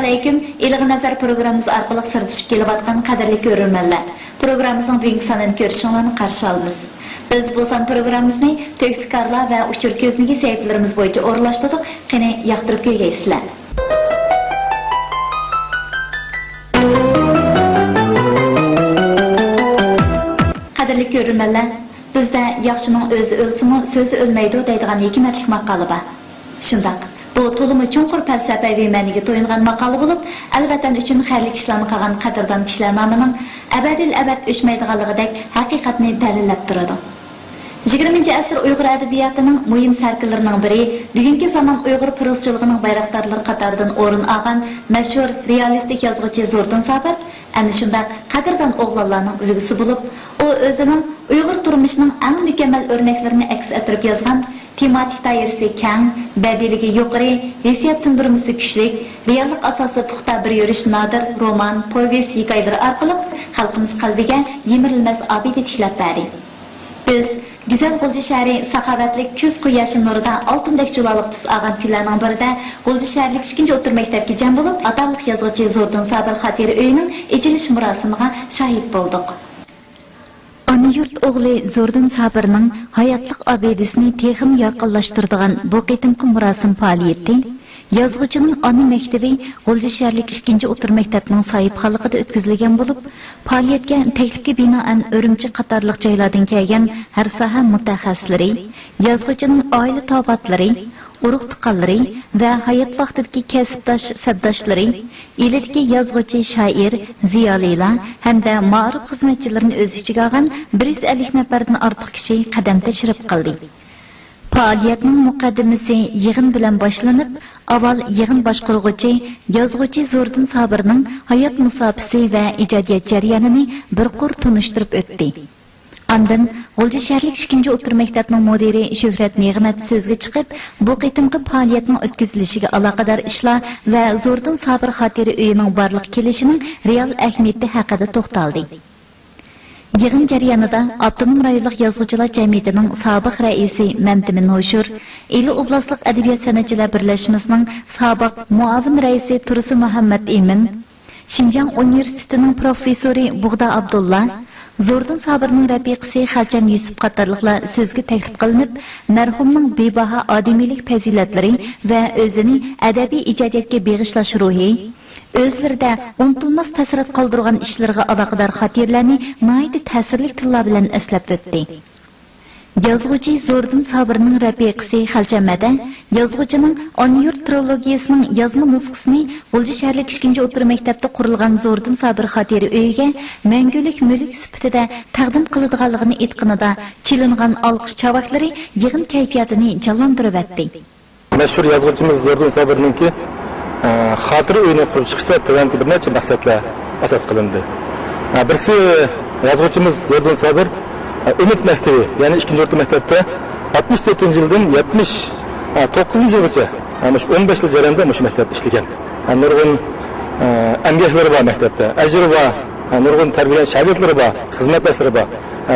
alaykum. İlgi nazar programımız arqılıq sırtışıp kelip atqan qadirli görürmenler. Programımızın bugünkü sanını görüşünlerini qarşı alımız. Biz bu san programımızı Tövfikarlar ve Uçur Köznigi saytlarımız boyunca orlaştırdık. Qani yaqtırıp köyeysizler. Qadirli görürmenler, bizde yaxşının özü ölsümü, sözü ölmeydi deydiğen hikmetlik maqalı var. Şundaq. Bu tolumu çonqur falsafaviy ma'niga to'yingan maqola bo'lib, alvatan uchun xayrli ishlarni qilgan qadrdon kishilar nomining abadil abad o'chmaydiganligidek haqiqatni dalillab turadi. 20-asr Uyg'ur adabiyotining muhim sarkillarining biri, bugungi zamon Uyg'ur prozachiligining bayroqdorlari qatoridan o'rin olgan mashhur realistik yozuvchi Zo'rdin Sabir ana shunday qadrdon o'g'lonlarning ulgusi bo'lib, u o'zining Uyg'ur turmushining eng mukammal o'rnaklarini aks ettirib yozgan tematik doirasi keng, badiligi yuqori, hissiyot tundurmasi kuchli, reallik asosi puxta bir yurish nodir roman, povest hikoyalari orqali xalqimiz qalbiga yemirilmas obida tiklab berdi. Biz Güzel G'ulji shahri saxovatlik kuz quyoshi nurida oltindek juloliq tus olgan kunlarning birida G'ulji shahrlik 2-o'rta maktabga jam bo'lib, ataliq yozuvchi Zo'rdin Sabir xotira uyining ichilish murosimiga shohid bo'ldik. Ana yurt o'g'li Zo'rdin Sabirning hayotlik obidasini texim yaqinlashtiradigan bu qitimqi murosim faoliyati yozuvchining ona maktabi G'ulji shahrlik 2-o'rta maktabning sohibxonligida o'tkazilgan bo'lib, faoliyatga taklifga binoan Urumchi qatorliq joylardan kelgan har soha mutaxassislari, yozuvchining oila tobatlari, urug' tuqqanlari va hayot vaqtidagi kasbdosh sabdoshlari, ilidagi yozuvchi shoir, ziyolilar hamda ma'rif xizmatchilarini o'z ichiga olgan 150 nafardan ortiq kishi qadam tashrif qildi. Faoliyatning muqaddimasi yig'in bilan boshlanib, avval yig'in boshqaruvchi yozuvchi Zo'rdin Sabirning hayot musofasi va ijodiyat jarayonini bir qur tunishtirib o'tdi. Ondan G'ulji shahrlik 2-o'rta maktabning mudiri Shuhrat Ne'mat so'zga chiqib, bu qitimqi faoliyatning o'tkazilishiga aloqador ishlar va Zo'rdin Sabir xotira uyining borliq kelishining real ahamiyati haqida to'xtaldi. Yig'in jarayonida Abdunum rayonlik yozuvchilar jamiyatining sobiq raisi Mamtimin Hoshur, Ili oblastlik adabiyot san'atchilar birlashmasining sobiq muavin raisi Tursi Muhammad Emin, Xinjiang universitetining professori Bug'da Abdulla, Zo'rdin Sabirning rafiqasi Xalcham Yusuf qatorliqlar so'zga taklif qilinib, marhumning bebaho odamiylik fazilatlari va o'zini adabiy ijodiyatga bag'ishlash ruhi, o'zlarida unutilmas ta'sirat qoldirgan ishlarga aloqador xotirlarni noyati ta'sirli tillar bilan eslab o'tdi. Yozuvchi Zo'rdin Sabirning rafiqasi Xalchamada yozuvchining Ona yurt trilogiyasining yozma nusxasini G'ulji shahrlik 2-o'rta maktabda qurilgan Zo'rdin Sabir xotira uyiga mangulik mulk sifatida taqdim qiladiganligini aytganida chilingan olqish chavaklari yig'in kayfiyatini jonlantirib o'tdi. Mashhur yozuvchimiz Zo'rdin Sabirningki xotira uyini qurib chiqishda tuvanti bir necha maqsadlar asos qilindi. Birisi yozuvchimiz Zo'rdin Sabir Umid maktabi, ya'ni 2-o'rta maktabda 64-yildan 79-yilgacha, ana shu 15 yil jarayonda shu maktabda ishlagan. Nurg'un emgaklari bor maktabda, ajri bor, nurg'un tarbiyalash shogirdlari bor, xizmatdoshlari bor.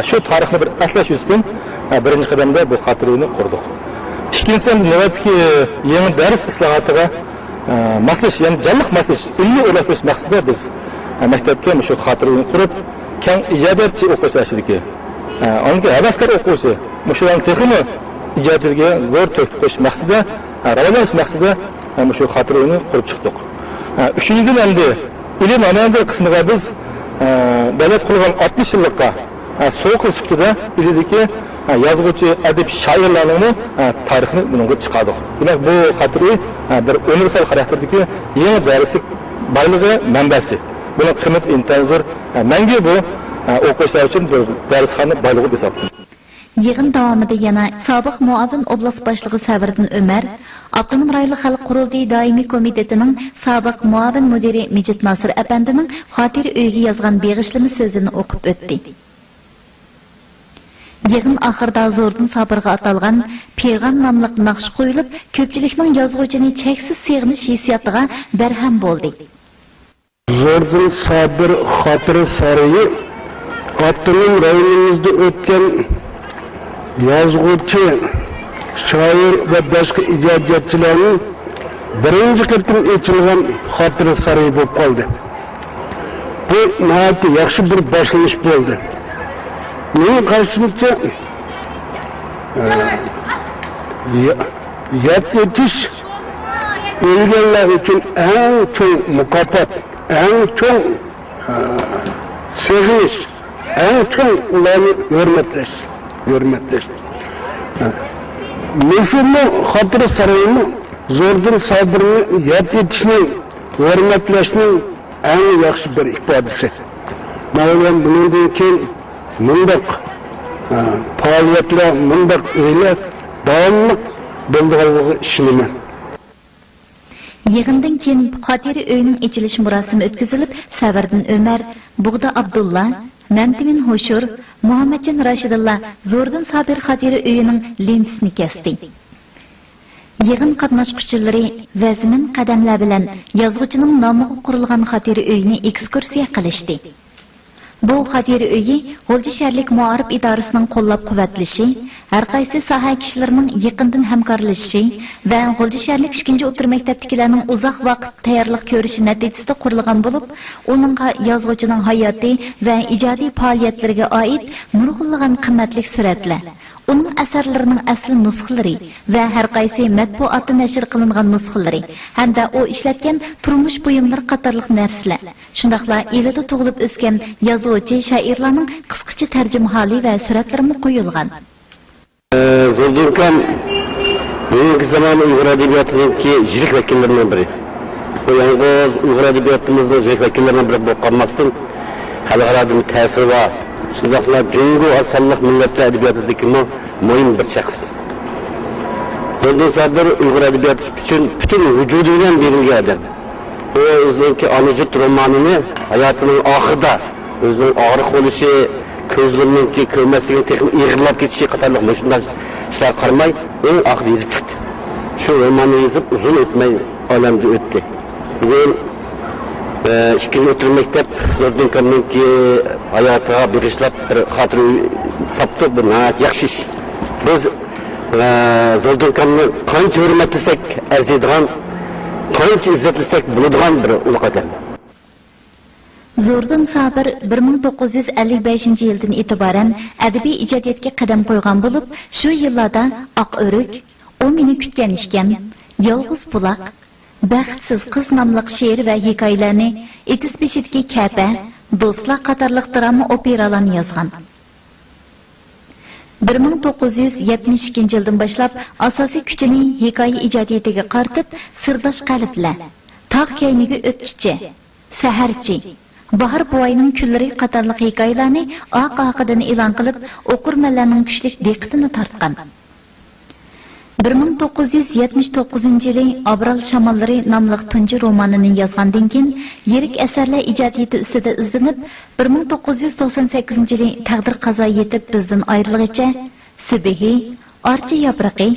Shu tarixni bir aslash uchun birinchi qadamda bu xotirani qurdik. Ikkinchisi navbatdagi yangi dars islohotiga maslash, ya'ni jonliq maslash, ilmiy o'rgatish maqsadida biz maktabga shu xotirani qurib, keng ijodiyatchi o'quvchilar ishidiki onga havaskor o'quvchi, mushularning texmi ijodiga zo'r to'kib qo'yish maqsadida, rivojlanish maqsadida shu xotirani qurib chiqdik. Uchinchidan endi ilm amaliyot qismiga biz davlat qurgan 60 yillikqa so'q sifatida ilidagi yozuvchi adib shoirlarning tarixini bunga chiqardik. Demak, bu xotira bir universal xarakterdagi yangi darslik boyligi manbasi. Buning qiymati intayin zo'r. Menga bu o'quvchilar uchun bir darsxona boyligi hisoblanadi. Yig'in davomida yana sobiq muavin oblast boshlig'i Savirdin Umar, Abdunum rayonlik xalq qurultiyi doimiy komitetining sobiq muavin mudiri Mijit Nosir apandining xotira uyiga yozgan beg'ishlama so'zini o'qib o'tdi. Yig'in oxirida Zo'rdin Sabirga atalgan Peyg'am nomli naqsh qo'yilib, ko'pchilikning yozuvchini cheksiz seg'inish hissiyotiga barham bo'ldi. Zo'rdin Sabir xotira sarayi Abdunum rayonimizda o'tgan yozuvchi, shoir va boshqa ijodiyatchilarning birinchi qitim ochilgan xotira saroyi bo'lib qoldi. Bu nihoyatda yaxshi bir boshlanish bo'ldi. Mening qarashimcha yod etish o'lganlar uchun eng cho'ng mukofot, eng cho'ng sevinish, eng cho'ng ularni hurmatlash. Meşhurlu xotira saroyini Zo'rdan Sobirni yod etishning, hurmatlashning eng yaxshi bir ifodasi. Mavlam bundan keyin mundaq faoliyatlar, mundaq o'ylar davomli bo'lganligiga ishonaman. Yig'indan keyin xotira uyining ochilish murosimi o'tkazilib, Savirdin Ömer, Bug'da Abdulla, Nantimin Hoshur, Muhammadjon Rashidullah Zo'rdan Sobir xotira uyining lentisini kesdi. Yig'in qatnashuvchilari vazmin qadamlar bilan yozuvchining nomiga qurilgan xotira uyini ekskursiya qilishdi. Bu xotira uyi G'o'lji shaharlik muarif idorasining qo'llab-quvvatlashi, har qaysi soha kishilarining yaqindan hamkorlashishi va G'o'lji shaharlik 2-o'rta maktabdagilarning uzoq vaqt tayyorlik ko'rishi natijasida qurilgan bo'lib, uningga yozuvchining hayoti va ijodiy faoliyatlariga oid nurg'unlagan qimmatli suratlar, uning asarlarining asli nusxalari va har qaysi matbuotda nashr qilingan nusxalari hamda u ishlatgan turmush buyumlari qatorliq narsalar, shundaqla elida tug'ilib o'sgan yozuvchi shoirlarning qisqacha tarjimaholi va suratlarimi qo'yilgan. Zo'rdan bugungi zamon Uyg'ur adabiyotining yirik vakillaridan biri. Bu yalnız Uyg'ur adabiyotimizning yirik vakillaridan biri bo'lib qolmasdan, xalqaro ta'siri va shundaqla Jungo asonliq millatlar adabiyotidagi muhim bir shaxs. Zo'rdan Sobir Uyg'ur adabiyoti uchun butun vujudi bilan berilgan odam. O o'zining Onajut romanini hayotining oxirida o'zining og'riq bo'lishi, ko'zlarining ko'rmasligini texnik ig'irlab ketishi qatorliq shunday ishlar qarmay, eng oxir yozib chiqdi. Shu romanni yozib uzun o'tmay olamga o'tdi. Bugun 2-o'rta maktab Zo'rdanning hayotiga bag'ishlab bir xotira sapti bir yaxshi ish. Biz Zo'rdanni qancha hurmatlasak arziydigan, qancha izzatlasak bo'ladigan bir ulug' odam. Zo'rdan Sobir 1955 yildan e'tiboran adabiy ijodiyotga qadam qo'ygan bo'lib, shu yillarda Oq o'rik, U meni kutgan ishkan, Yolg'iz buloq, Baxtsiz qiz nomli she'r va hikoyalarni, Etis beshidagi Ka'ba, Do'stlar qatorliq drama operalarni yozgan. 1972 yildan boshlab asosiy kuchini hikoya ijodiyatiga qaratib, Sirdosh qalblar, Tog' kayniga o'tkichi, Saharchi, Bahar buvoyning kunlari qatorliq hikoyalarni oq-oqidan e'lon qilib, o'qirmanlarning kuchli diqqatini tortgan. 1979 yili Abral shamollari nomli tunji romanini yozgandan keyin yirik asarlar ijodiyati ustida izlanib, 1998 yili taqdir qazo yetib bizdan ayrilgancha Subihi, Archa yaproqi,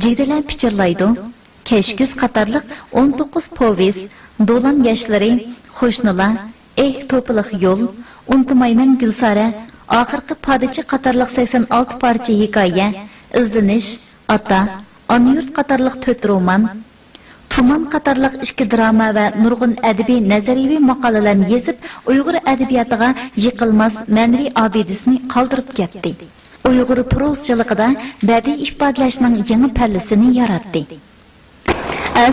Jiydalar pichirlaydi, Kashkuz qatorliq 19 povest, Do'lan yoshlari, Xo'shnular, to'piliq yo'l, Unutmayman Gulsara, oxirgi Podichi qatorliq 86 parcha hikoya, Izlanish, Ota, Ona-yurt qatorliq 4 roman, Tuman qatorliq 2 drama va nurg'un adabiy nazariyaviy maqolalarni yozib, Uyg'ur adabiyotiga yiqilmas ma'naviy obidasini qoldirib ketdi. Uyg'ur prozchiligida badiiy ifodalashning yangi pallasini yaratdi.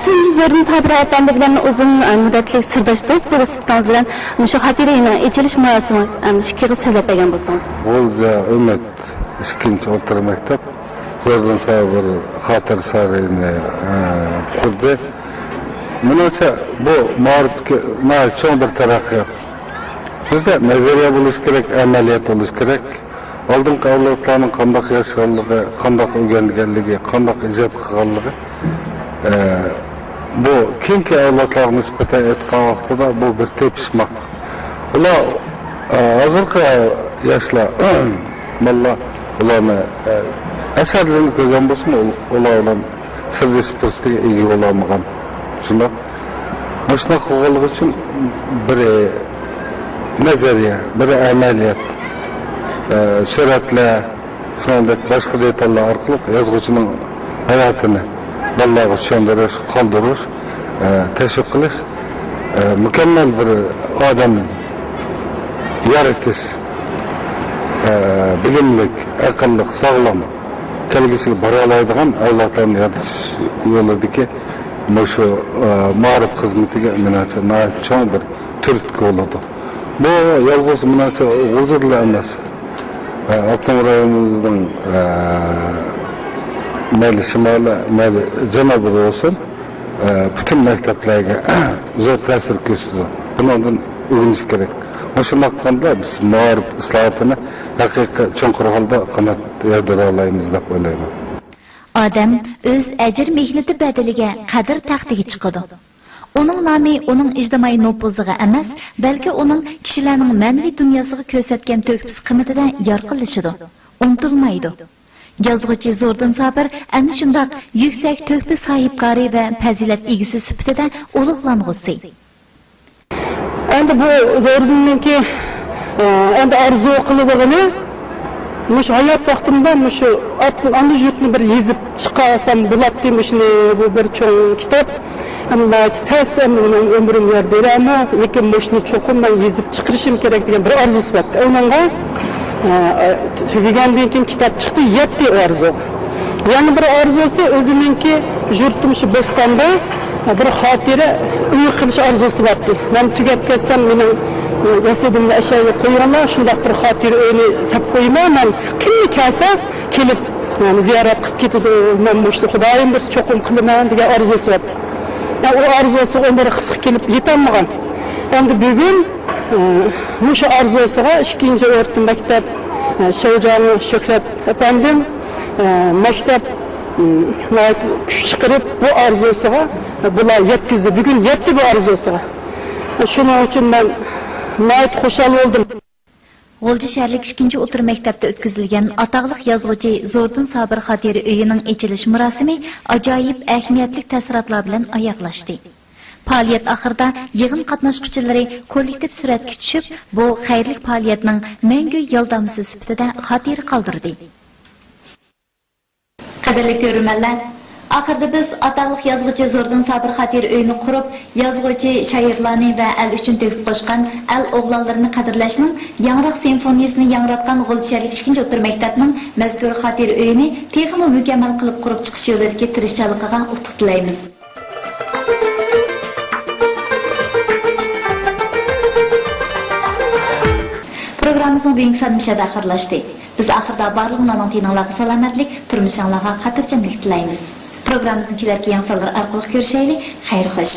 Siz Zo'rdan Sobir efendi bilan uzun muddatli sirdosh do'st bo'lib sifatingizdan shu xotiraning ochilish marosimini ikkiga so'zlab bergan bo'lsangiz. G'o'lja Umid 2-o'rta maktab Zo'rdan Sobir xotira saroyini qurdi. Menimcha bu ma'rifatga cho'ng bir taraqqiyot. Bizda nazariya bo'lish kerak, amaliyot bo'lish kerak. Oldingi avlodlarning qanday yashaganligi, qanday o'rganganligi, qanday ijod qilganligi bu keyingi avlodlarga nisbatan aytgan vaqtida bu bir tepishmoq. Ular hozirgi yoshlar ularni asarlarini ko'rgan bo'lsa, ular sirdosh postiga ega bo'lolmagan. Shunday Boshqa qilganlik uchun bir nazariya, bir amaliyot, suratlar, shuningdek boshqa detallar orqali yozuvchining hayotini bolalarga tushuntirish, qoldirish teşvik qilish, mükemmel bir adam yaratish, bilimlik, aqlliq, sog'lom kelgusiga bora oladigan avlodlarni yaratish yo'lidagi şu ma'rif xizmatiga menimcha cho'ng bir turtki bo'ladi. Bu yolg'iz menimcha huzurli emas. Abdum rayonimizning mayli shimoli, mayli janubi olsun, bütün maktablarga zo'r ta'sir ko'rsatadi. Bundan o'rganish kerak. Shunday qilganda biz ma'rif islohotini haqiqiy cho'nqur holda qanot yordara olamiz deb o'ylayman. Odam o'z ajr mehnati badaliga qadr taxtiga chiqadi. Uning nomi uning ijtimoiy nufuziga emas, balki uning kishilarning ma'naviy dunyosiga ko'rsatgan to'kpis qimmatidan yorqinlashadi. Unutilmaydi. Yozuvchi Zo'rdin Sabir ana shunday yuksak to'kpis sahibkori va fazilat egisi sifatida ulug'lang'usi. Endi bu Zo'rdinninki endi orzu qiladiğini Muş hayat vaqtimda şu anı yurtni bir yezib chiqasam bo'ladi demişni bu bir cho'ng kitob. Ammo tasam umrim yer berama, lekin mushni cho'qimdan yezib chiqarishim kerak degan bir orzusi bor. Uningga tugagandan keyin kitob chiqdi, yetti orzu. Yana bir orzusi o'zininki yurtim shu Bo'stonda bir xotira uy qilish orzusi bor. Men tugab kelsam mening yasadimni aşağıya koyuyorlar, şundak bir hatır öyle sap koyma, ben kimli kelse kelip ziyaret kılıp gidiyordu, ben muşlu Xudayım bir çokum kılıman diye arzusu var. O arzusu onlara kısık kelip yetemmeğen. Endi bugün muşu arzusuga ikinci öğretim mektep Şevcanı Şöhret efendim mektep güç çıkarıp bu arzusuga bular yetkizdi. Bugün yetti bu arzusuga. Şunun için ben Nayt xoşal oldum. G'o'lji shaharlik 2-chi o'tir maktabda o'tkazilgan ataqliq yozuvchi Zo'rdin Sabir xotira uyining ochilish marosimi ajoyib ahamiyatli ta'sirotlar bilan oyoqlashdi. Faoliyat oxirida yig'in qatnashchilari kollektiv suratga tushib, bu xayrli faoliyatning mangu yordamchisi sifatida xotira qoldirdi. Qadrli ko'ruvchilar, Ahırda biz ataqlıq yazğıcı Zo'rdin Sabir xotira uyini qurib, yazğıcı şairlarni va el uchun to'kib qo'shgan el o'g'lonlarini qadrlashning yangroq simfoniyasini yangratgan G'o'lji shaharlik 2-chi o'tir maktabning mazkur xotira uyini texmo mukammal qilib qurib chiqish yo'lidagi tirishchiligiga utuq tilaymiz. Programmamizning bugungi sonida oxirlashdi. Biz oxirda barliqlarning tininglarga salomatlik, turmushinglarga xotirjamlik tilaymiz. Programmamızın kelerki yansılar arkalık görüşeyle, hayır hoş.